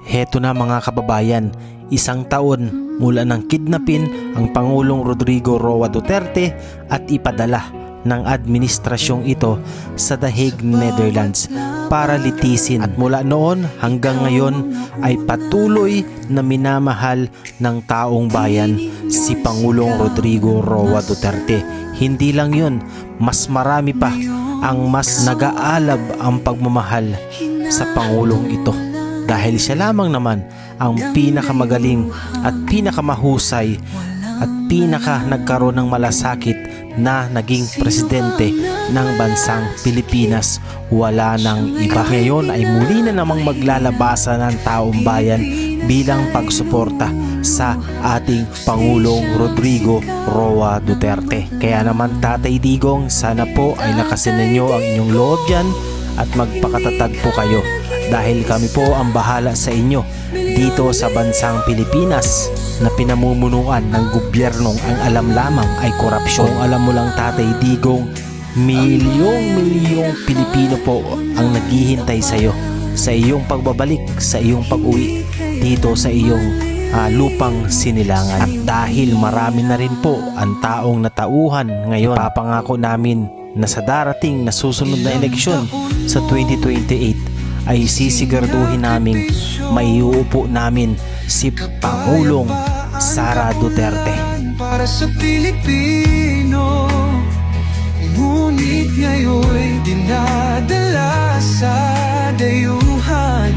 Heto na mga kababayan, isang taon mula nang kidnapin ang Pangulong Rodrigo Roa Duterte at ipadala ng administrasyong ito sa The Hague, Netherlands para litisin. At mula noon hanggang ngayon ay patuloy na minamahal ng taong bayan si Pangulong Rodrigo Roa Duterte. Hindi lang yun, mas marami pa ang mas nag-aalab ang pagmamahal sa Pangulong ito. Dahil siya lamang naman ang pinakamagaling at pinakamahusay at pinaka nagkaroon ng malasakit na naging presidente ng bansang Pilipinas. Wala nang iba. Ngayon ay muli na namang maglalabasan ng taong bayan bilang pagsuporta sa ating Pangulong Rodrigo Roa Duterte. Kaya naman Tatay Digong, sana po ay lakasin ninyo ang inyong loob dyan at magpakatatag po kayo dahil kami po ang bahala sa inyo dito sa bansang Pilipinas na pinamumunuan ng gobyernong ang alam lamang ay korupsyon. Kung alam mo lang Tatay Digong, milyong Pilipino po ang naghihintay sa iyo, sa iyong pagbabalik, sa iyong pag-uwi dito sa iyong lupang sinilangan. At dahil marami na rin po ang taong natauhan ngayon, papangako namin na sa darating na susunod na eleksyon sa 2028 ay sisiguraduhin naming maiuupo namin si Pangulong Sara Duterte. Para sa Pilipino, ngunit ngayon'y dinadala sa dayuhan.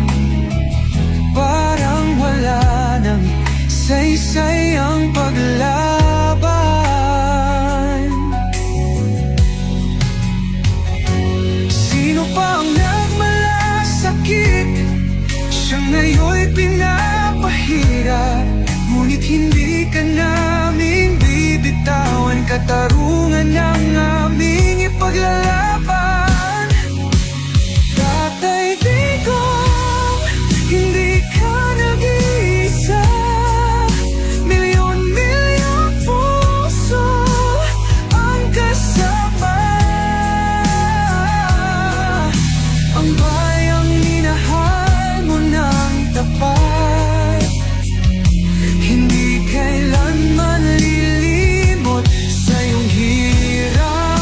Parang wala nang saysay ang paglaban. Sino pa ang nagmalasakit? Siya ngayon'y pinapahirap, ngunit hindi ka namin bibitawan. Katarungan ang aming ipaglalaban. Tatay Digong, hindi ka nag-iisa. Milyon-milyong puso ang kasama. Ang bayang minahal mo ng tapat, hindi kailanman lilimot sa iyong hirap.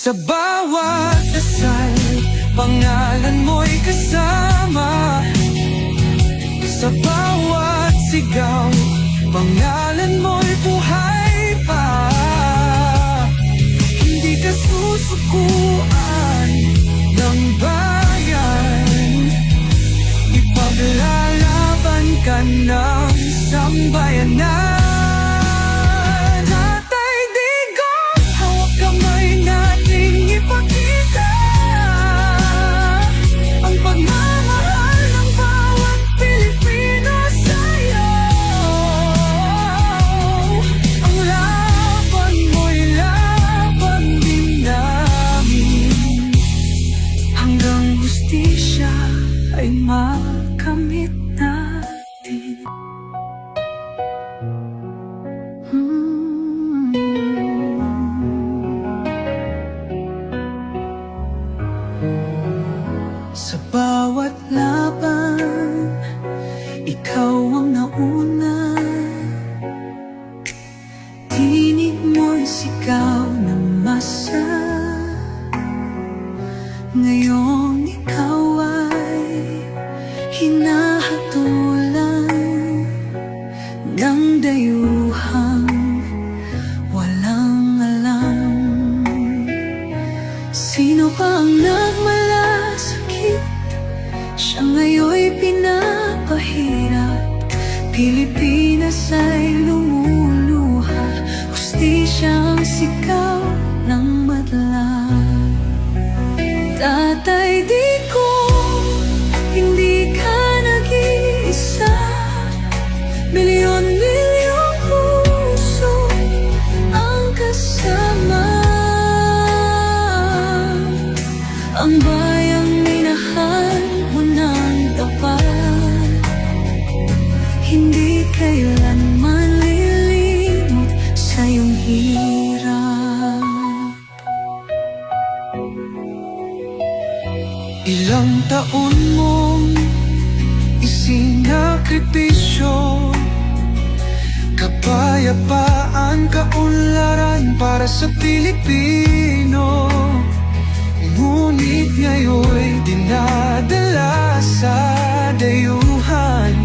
Sa bawat dasal, pangalan mo'y kasama. Sa bawat sigaw, pangalan mo'y buhay pa. Hindi ka susukuan ng bayan, ipaglalaban ka ng sambayanan. Tatay Digong, hawak kamay nating ipakita ang pagmamahal ng bawat Pilipino sa'yo. Ang laban mo'y laban din namin, hanggang hustisya ay makamit natin. Sa bawat laban, ikaw ang nauna. Tinig mo'y sigaw na masa. Ngayon ikaw ay hinahatulan ng dayuhang walang alam. Sino pa ang nagmalasakit? Siya ngayon'y pinapahirap. Pilipinas ay lumuluha, hustisya ang sigaw ng madlang. Tatay Digong, hindi ka nag-iisa. Milyon-milyong puso ang kasama. Ang bayang minahal mo ng tapat, hindi kailanman lilimot sa iyong hirap. Ilang taon mong isinakripisyo, kapayapaan, kaunlaran para sa Pilipino. Ngunit ngayon'y dinadala sa dayuhan,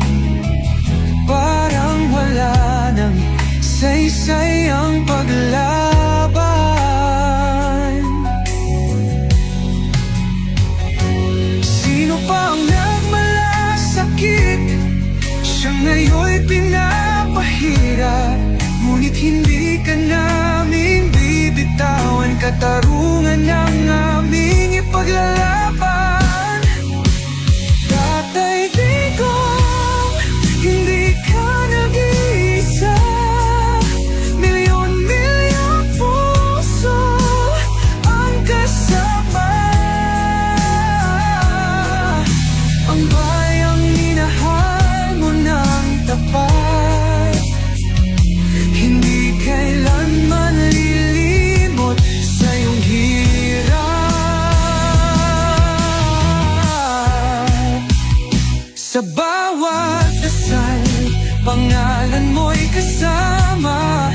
parang wala nang saysay ang paglaban. Sino pa ang nagmalasakit? Siya ngayon'y pinapahirap, ngunit hindi ka namin bibitawan. Katarungan ang aming ipaglalaban. Tatay Digong, hindi ka nag-iisa. Milyon-milyong puso ang kasama. Ang bayang minahal mo ng tapat, hindi kailanman lilimot sa iyong hirap. Sa bawat dasal, pangalan mo'y kasama.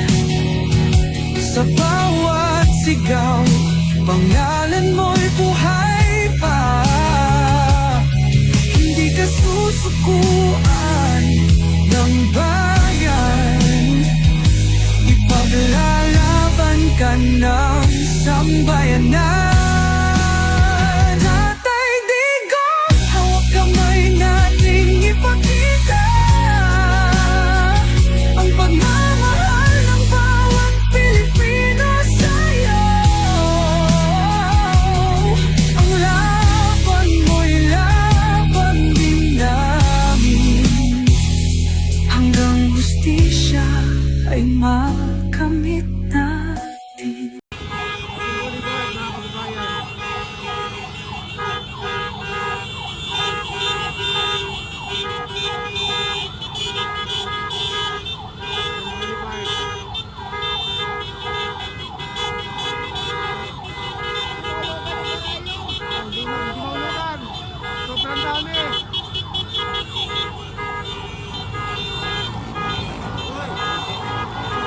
Sa bawat sigaw, pangalan mo'y buhay pa. Hindi ka susukuan ng bayan, ipaglalaban ka ng sambayanan. Tatay Digong, hawak kamay nating ipakita ang pagmamahal ng bawat Pilipino sa'yo. Ang laban mo'y laban din namin, hanggang hustisya ay makamit natin. Sobrang dami.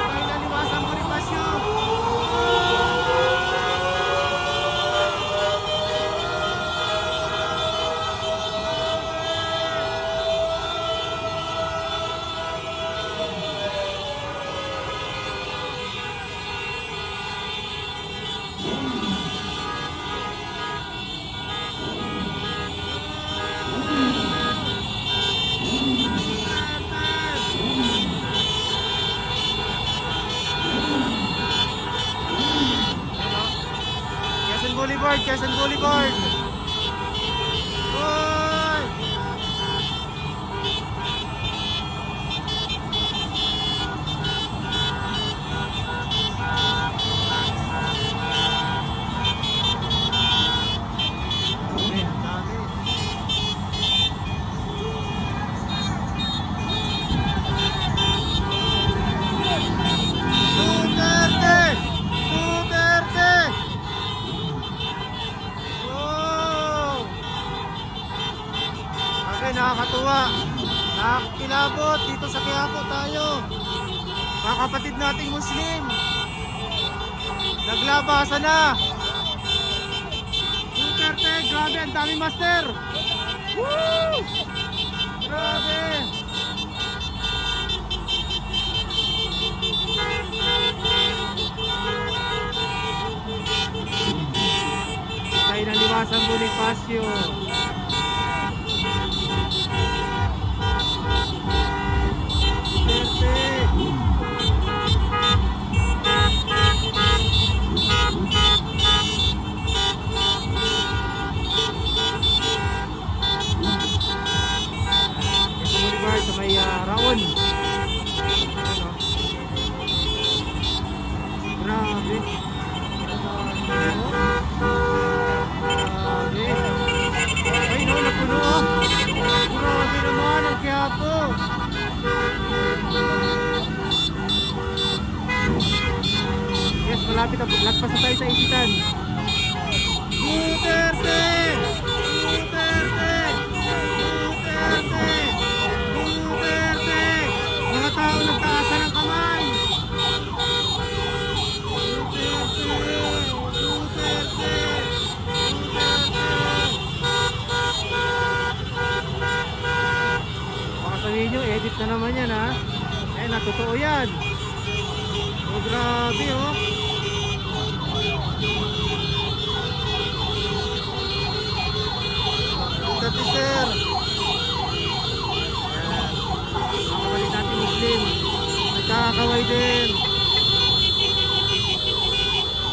Ay, naliwasan mo rin Pasyo. Quezon Boulevard. Hoy! Duterte! Duterte! Wow! Okay, nakakatuwa. Nakakilabot dito sa Quiapo tayo. Mga kapatid nating Muslim. Naglabasan na. Duterte, grabe, ang dami master. Woo! Grabe. Tayo ng Liwasan Bonifacio. Sa may Raon. Ano? Grabe. Grabe. Ay no, napuno oh. Grabe naman ang Quiapo. Yes, malapit ang paglagpas na tayo sa isitan. Duterte! totoo yan. Oh, grabe oh. Dati sir. Ayan. Makakawali natin Muslim. Nagkakaway din.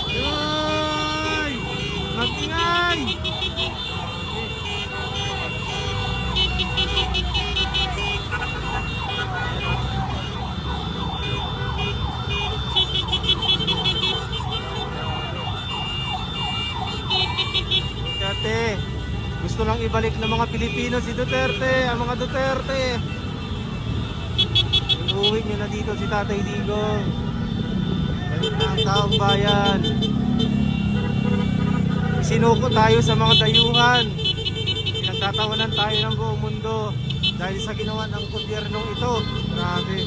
Yoy! Mag-ingay! Duterte, gusto lang ibalik ng mga Pilipino si Duterte, ang mga Duterte. Iuwi niyo na dito si Tatay Digong. Ayun na ang taong bayan. Sinuko tayo sa mga dayuhan. Pinagtatawanan tayo ng buong mundo dahil sa ginawa ng gobyernong ito. Grabe.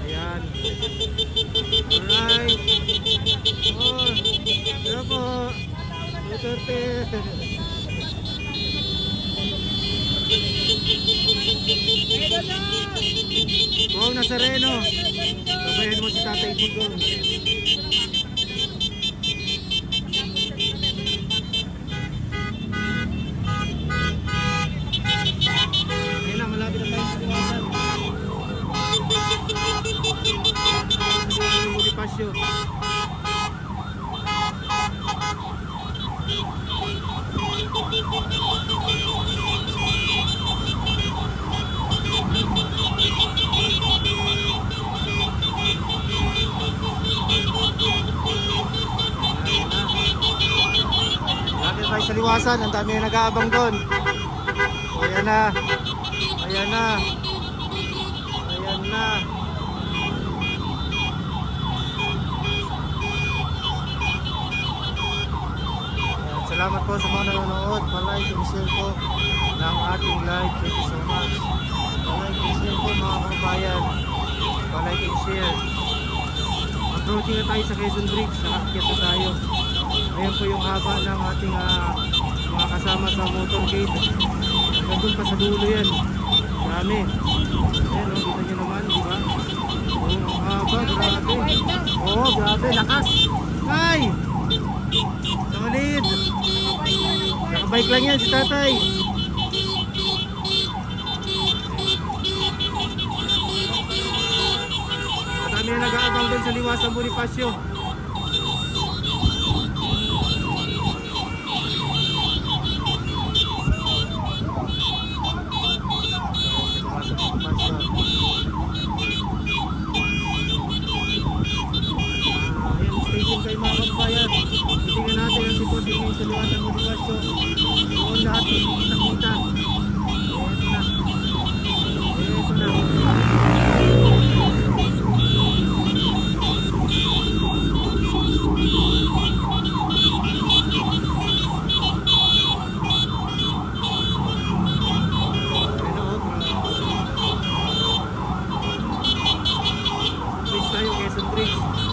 Ayan. Alright. Oh, ano po? Duterte. Wow, Nazareno. Babayan mo si Tatay Digong. Ayun na, malapit na tayo sa liwasan. Bonifacio. Malapit tayo sa liwasan, ang dami na nag-aabang doon. Ayan na. Ayan na. Ayan na. Salamat po sa mga nanonood. Pa-like and share po ng ating live. Thank you so much. Pa-like and share po mga kababayan. Pa-like and share. Approaching na tayo sa Quezon Bridge. Nakakit na tayo. Ayan po yung haba ng ating mga kasama sa motorcade. Hanggang doon pa sa dulo yan. Dami. Ayan o, kita nyo naman, di ba? Oo, ang haba, grabe. Oo, grabe, lakas. Ay! Solid! Nakabike lang yan si tatay. Madami na nag-aabang doon sa liwasan Bonifacio. Ayan, station kayo mga kababayan. Tingnan natin ang sitwasyon ngayon sa liwasan Bonifacio. Doon lahat nakita. Ito na. Bridge tayo, Quezon Bridge.